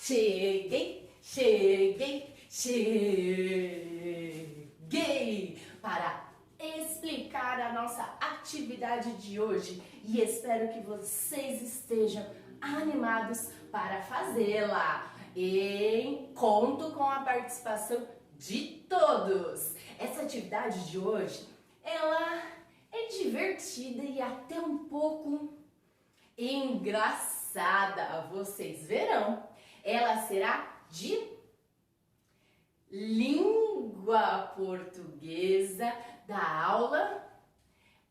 Cheguei para explicar a nossa atividade de hoje e espero que vocês estejam animados para fazê-la. E conto com a participação de todos. Essa atividade de hoje, ela é divertida e até um pouco engraçada, vocês verão. Ela será de língua portuguesa da aula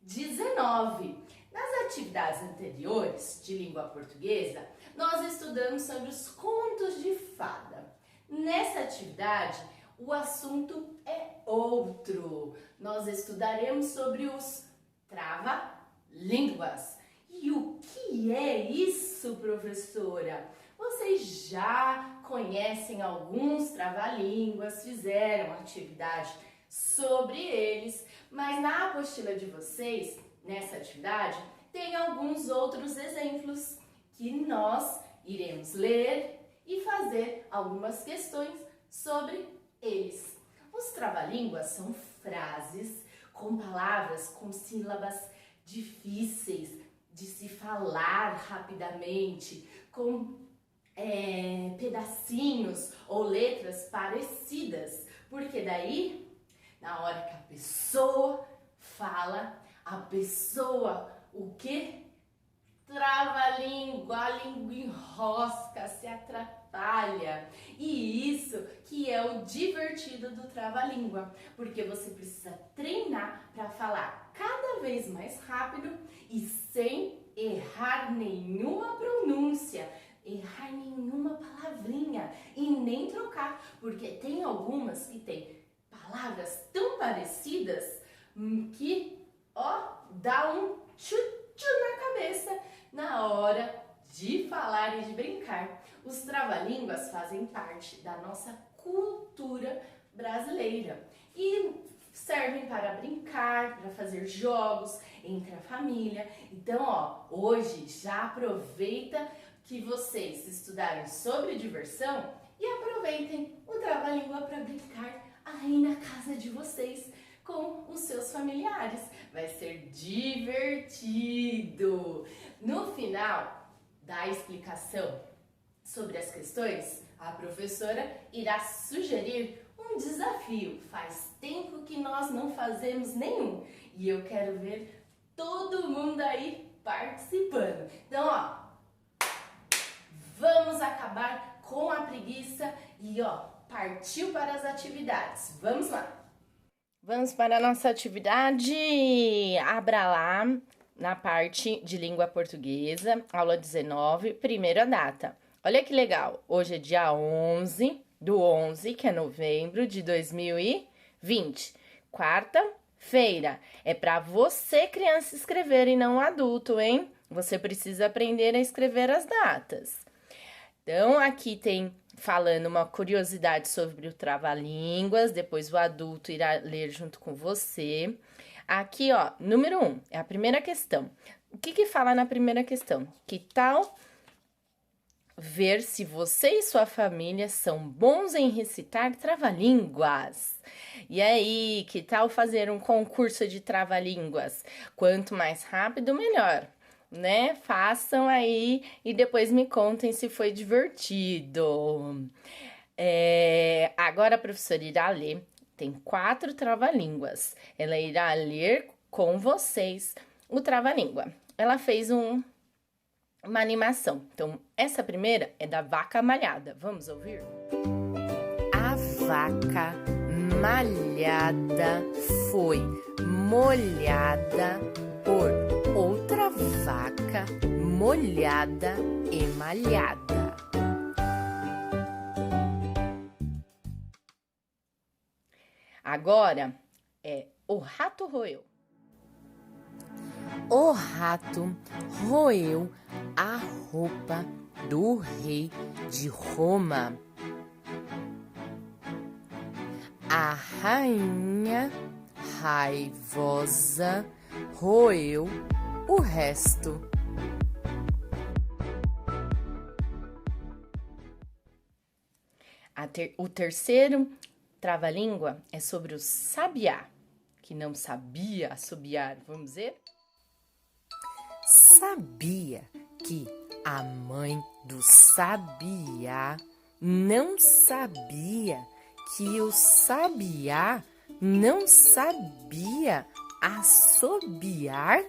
19. Nas atividades anteriores de língua portuguesa, nós estudamos sobre os contos de fada. Nessa atividade, o assunto é outro. Nós estudaremos sobre os trava-línguas. E o que é isso, professora? Vocês já conhecem alguns trava-línguas, fizeram atividade sobre eles, mas na apostila de vocês, nessa atividade, tem alguns outros exemplos que nós iremos ler e fazer algumas questões sobre eles. Os trava-línguas são frases com palavras com sílabas difíceis de se falar rapidamente, com pedacinhos ou letras parecidas, porque daí, na hora que a pessoa fala, a pessoa, o que? Trava a língua enrosca, se atrapalha. E isso que é o divertido do trava-língua, porque você precisa treinar para falar cada vez mais rápido e sem errar nenhuma pronúncia, errar nenhuma palavrinha e nem trocar, porque tem algumas que tem palavras tão parecidas que, dá um tchu-tchu na cabeça na hora de falar e de brincar. Os trava-línguas fazem parte da nossa cultura brasileira e servem para brincar, para fazer jogos entre a família. Então, hoje já aproveita que vocês estudaram sobre diversão e aproveitem o trava-língua para brincar aí na casa de vocês com os seus familiares. Vai ser divertido! No final da explicação sobre as questões, a professora irá sugerir um desafio. Faz tempo que nós não fazemos nenhum e eu quero ver todo mundo aí participando. Então, vamos acabar com a preguiça e partiu para as atividades. Vamos lá! Vamos para a nossa atividade. Abra lá na parte de língua portuguesa, aula 19, primeira data. Olha que legal, hoje é dia 11/11, que é novembro de 2020, quarta-feira. É para você, criança, escrever e não adulto, hein? Você precisa aprender a escrever as datas. Então, aqui tem falando uma curiosidade sobre o trava-línguas, depois o adulto irá ler junto com você. Aqui, número 1, é a primeira questão. O que fala na primeira questão? Que tal ver se você e sua família são bons em recitar trava-línguas? E aí, que tal fazer um concurso de trava-línguas? Quanto mais rápido, melhor, né? Façam aí e depois me contem se foi divertido. Agora a professora irá ler, tem 4 trava-línguas. Ela irá ler com vocês o trava-língua. Ela fez uma animação. Então, essa primeira é da vaca malhada. Vamos ouvir? A vaca malhada foi molhada por outra vaca molhada e malhada. Agora é o rato roeu. O rato roeu a roupa do rei de Roma. A rainha raivosa roeu o resto. O terceiro trava-língua é sobre o sabiá, que não sabia assobiar. Vamos ver? Sabia que a mãe do sabiá não sabia que o sabiá não sabia assobiar?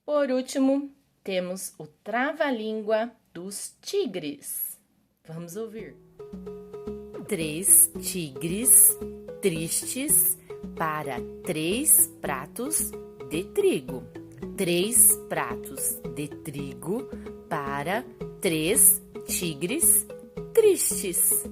Por último, temos o trava-língua dos tigres. Vamos ouvir. 3 tigres tristes para 3 pratos de trigo. 3 pratos de trigo para 3 tigres tristes.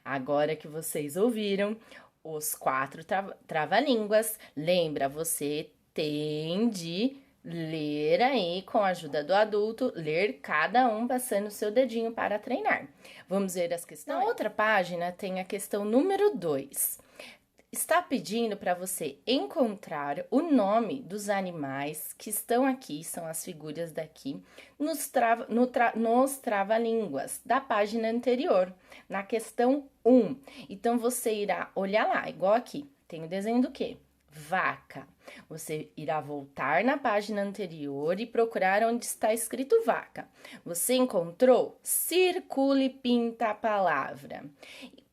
Agora que vocês ouviram os 4 trava-línguas, lembra, você tem de ler aí com a ajuda do adulto, ler cada um passando o seu dedinho para treinar. Vamos ver as questões? Na outra página tem a questão número 2. Está pedindo para você encontrar o nome dos animais que estão aqui, são as figuras daqui, nos trava-línguas da página anterior, na questão 1. Então, você irá olhar lá, igual aqui, tem o desenho do quê? Vaca. Você irá voltar na página anterior e procurar onde está escrito vaca. Você encontrou? Circule e pinta a palavra.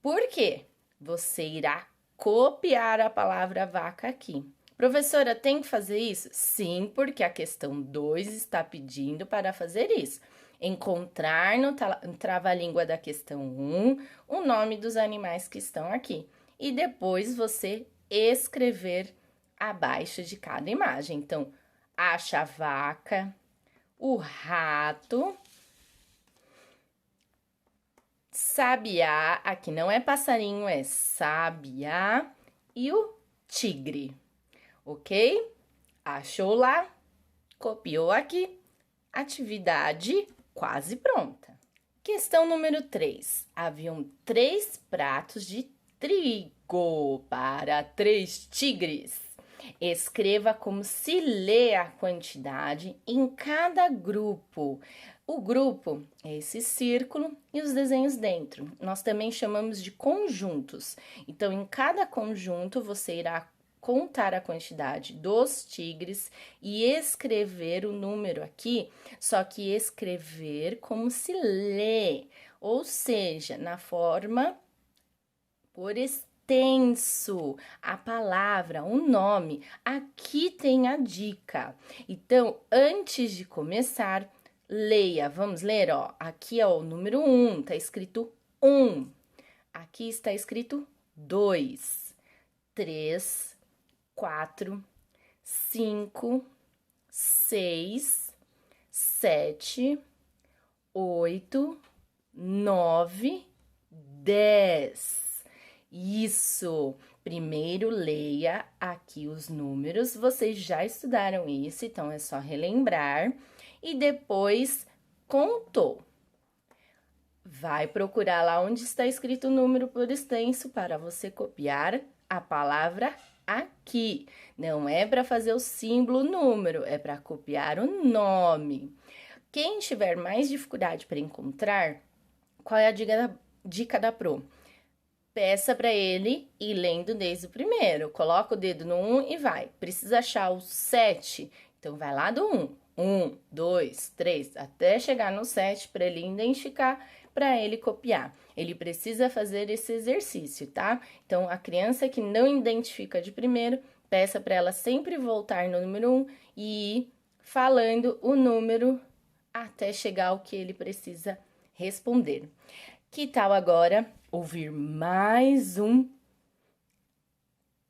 Por quê? Você irá copiar a palavra vaca aqui. Professora, tem que fazer isso? Sim, porque a questão 2 está pedindo para fazer isso. Encontrar no trava-língua da questão 1 o nome dos animais que estão aqui. E depois você escrever abaixo de cada imagem. Então, acha a vaca, o rato, sabiá, aqui não é passarinho, é sabiá, e o tigre, ok? Achou lá, copiou aqui, atividade quase pronta. Questão número 3. Haviam 3 pratos de trigo para 3 tigres. Escreva como se lê a quantidade em cada grupo. O grupo é esse círculo e os desenhos dentro. Nós também chamamos de conjuntos. Então, em cada conjunto, você irá contar a quantidade dos tigres e escrever o número aqui, só que escrever como se lê, ou seja, na forma por extenso, a palavra, o nome. Aqui tem a dica. Então, antes de começar, leia. Vamos ler, ó. Aqui é o número 1, tá escrito 1. Aqui está escrito 2, 3, 4, 5, 6, 7, 8, 9, 10. Isso! Primeiro leia aqui os números, vocês já estudaram isso, então é só relembrar. E depois contou. Vai procurar lá onde está escrito o número por extenso para você copiar a palavra aqui. Não é para fazer o símbolo número, é para copiar o nome. Quem tiver mais dificuldade para encontrar, qual é a dica da Pro? Peça para ele ir lendo desde o primeiro. Coloca o dedo no 1 e vai. Precisa achar o 7, então vai lá do 1. 1, 2, 3, até chegar no 7 para ele identificar, para ele copiar. Ele precisa fazer esse exercício, tá? Então, a criança que não identifica de primeiro, peça para ela sempre voltar no número 1 e ir falando o número até chegar ao que ele precisa responder. Que tal agora ouvir mais um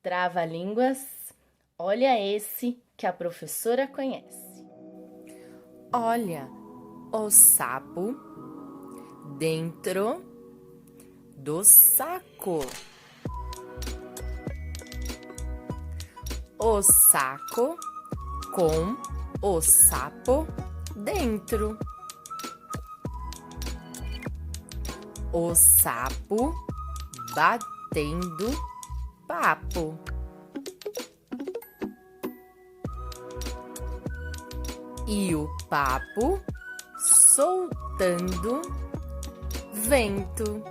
trava-línguas? Olha esse que a professora conhece. Olha o sapo dentro do saco. O saco com o sapo dentro. O sapo batendo papo. e o papo soltando vento.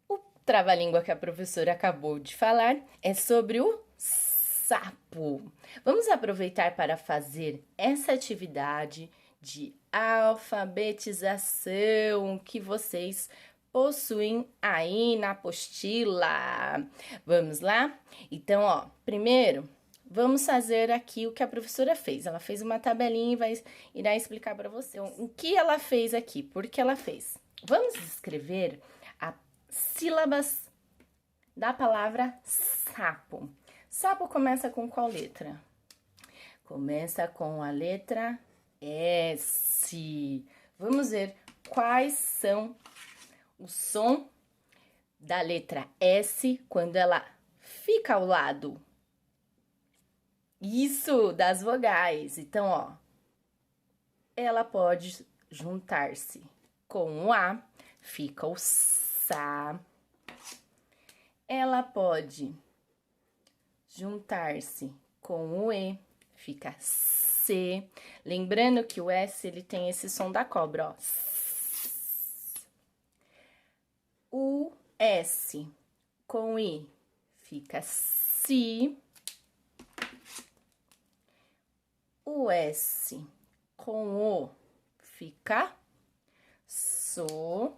O trava-língua que a professora acabou de falar é sobre o sapo. Vamos aproveitar para fazer essa atividade de alfabetização que vocês possuem aí na apostila. Vamos lá? Então, ó, primeiro, vamos fazer aqui o que a professora fez. Ela fez uma tabelinha e irá explicar para você o que ela fez aqui, por que ela fez. Vamos escrever as sílabas da palavra sapo. Sapo começa com qual letra? Começa com a letra S. Vamos ver quais são o som da letra S quando ela fica ao lado. Isso, das vogais. Então, ó, ela pode juntar-se com o A, fica o SA. Ela pode juntar-se com o E, fica C. Lembrando que o S, ele tem esse som da cobra, ó. O S com I fica Si. O S com O fica So.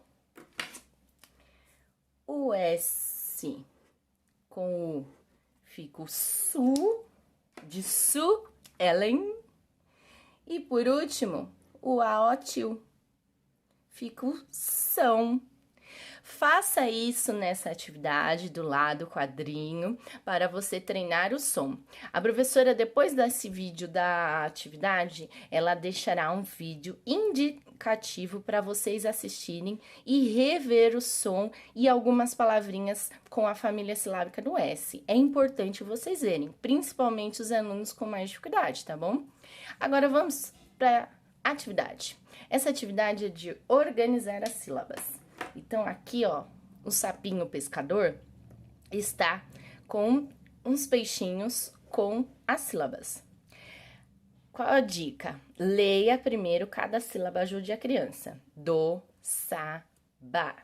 O S com U fica o Su, de Suelen. E por último, o AOTIL fica o São. Faça isso nessa atividade do lado quadrinho para você treinar o som. A professora, depois desse vídeo da atividade, ela deixará um vídeo indicativo para vocês assistirem e rever o som e algumas palavrinhas com a família silábica do S. É importante vocês verem, principalmente os alunos com mais dificuldade, tá bom? Agora vamos para a atividade. Essa atividade é de organizar as sílabas. Então, aqui, ó, o sapinho pescador está com uns peixinhos com as sílabas. Qual a dica? Leia primeiro cada sílaba, ajude a criança. Do, sa, ba.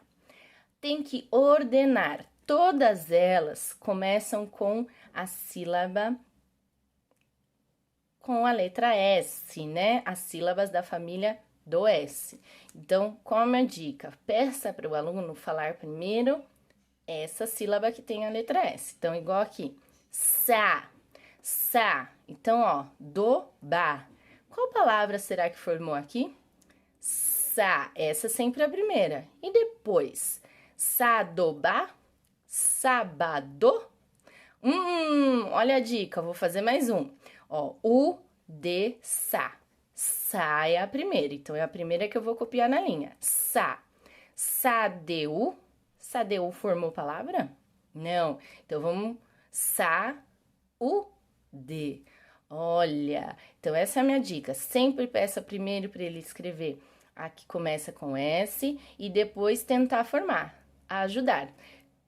Tem que ordenar. Todas elas começam com a sílaba com a letra S, né? As sílabas da família do S. Então, como a dica, peça para o aluno falar primeiro essa sílaba que tem a letra S. Então, igual aqui, sa, sa. Então, ó, do, ba. Qual palavra será que formou aqui? Sa, essa sempre é a primeira. E depois, sadoba, sabado. Olha a dica, vou fazer mais um. Ó, u, de, sa. Sa é a primeira, então é a primeira que eu vou copiar na linha. Sa. Sadeu. Sadeu formou palavra? Não. Então, vamos. Sa, u, de. Olha, então essa é a minha dica. Sempre peça primeiro para ele escrever a que começa com S e depois tentar formar, ajudar.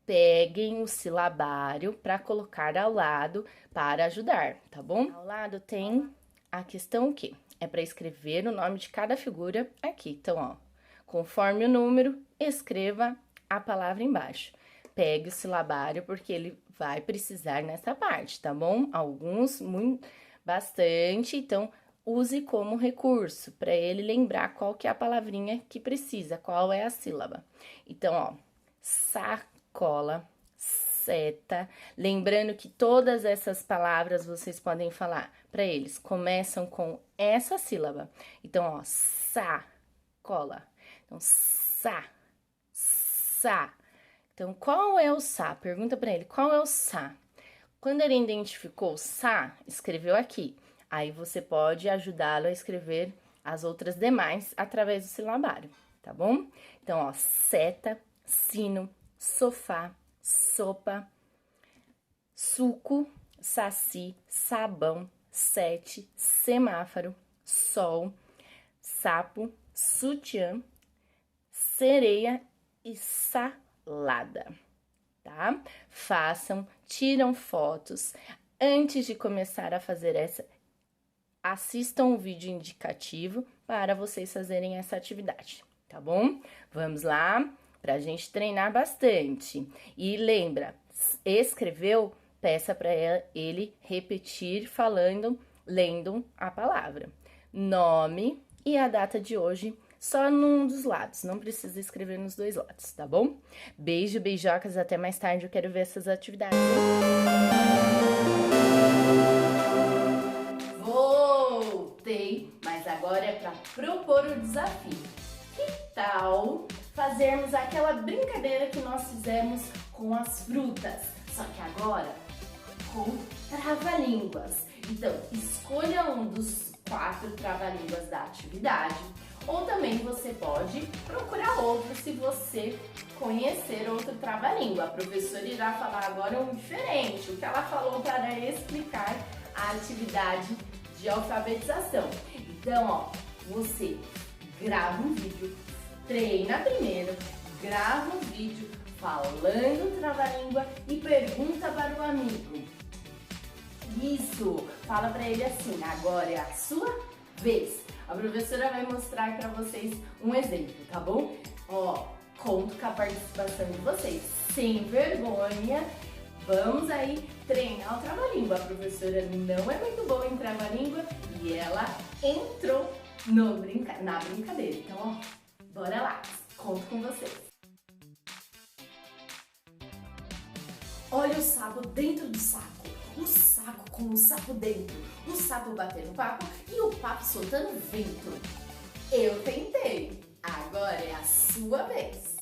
Peguem o silabário para colocar ao lado para ajudar, tá bom? Ao lado tem a questão o quê? É para escrever o nome de cada figura aqui. Então, ó, conforme o número, escreva a palavra embaixo. Pegue o silabário, porque ele vai precisar nessa parte, tá bom? Alguns, bastante, então, use como recurso, para ele lembrar qual que é a palavrinha que precisa, qual é a sílaba. Então, ó, sacola, seta. Lembrando que todas essas palavras vocês podem falar para eles, começam com essa sílaba. Então, ó, sacola. Então, sa. Então, qual é o sa? Pergunta para ele, qual é o sa? Quando ele identificou o sa, escreveu aqui. Aí, você pode ajudá-lo a escrever as outras demais através do silabário, tá bom? Então, ó, seta, sino, sofá, sopa, suco, saci, sabão, sete, semáforo, sol, sapo, sutiã, sereia e salada. tá? Façam, tiram fotos. Antes de começar a fazer assistam o vídeo indicativo para vocês fazerem essa atividade, tá bom? Vamos lá, pra gente treinar bastante. E lembra, escreveu, peça para ele repetir falando, lendo a palavra. Nome e a data de hoje só num dos lados, não precisa escrever nos dois lados, tá bom? Beijo, beijocas, até mais tarde, eu quero ver essas atividades, hein? Voltei, mas agora é para propor o desafio. Que tal fazermos aquela brincadeira que nós fizemos com as frutas, só que agora com trava-línguas? Então, escolha um dos 4 trava-línguas da atividade, ou também você pode procurar outro se você conhecer outro trava-língua. A professora irá falar agora um diferente, o que ela falou para explicar a atividade de alfabetização. Então, ó, você grava um vídeo, treina primeiro, grava um vídeo falando trava-língua e pergunta para o amigo. Isso, fala para ele assim: agora é a sua vez. A professora vai mostrar para vocês um exemplo, tá bom? Ó, conto com a participação de vocês, sem vergonha. Vamos aí treinar o trava-língua. A professora não é muito boa em trava-língua e ela entrou na brincadeira. Então, ó, bora lá, conto com vocês. Olha o sapo dentro do saco. O saco com o sapo dentro, o sapo batendo papo e o papo soltando vento. Eu tentei, agora é a sua vez.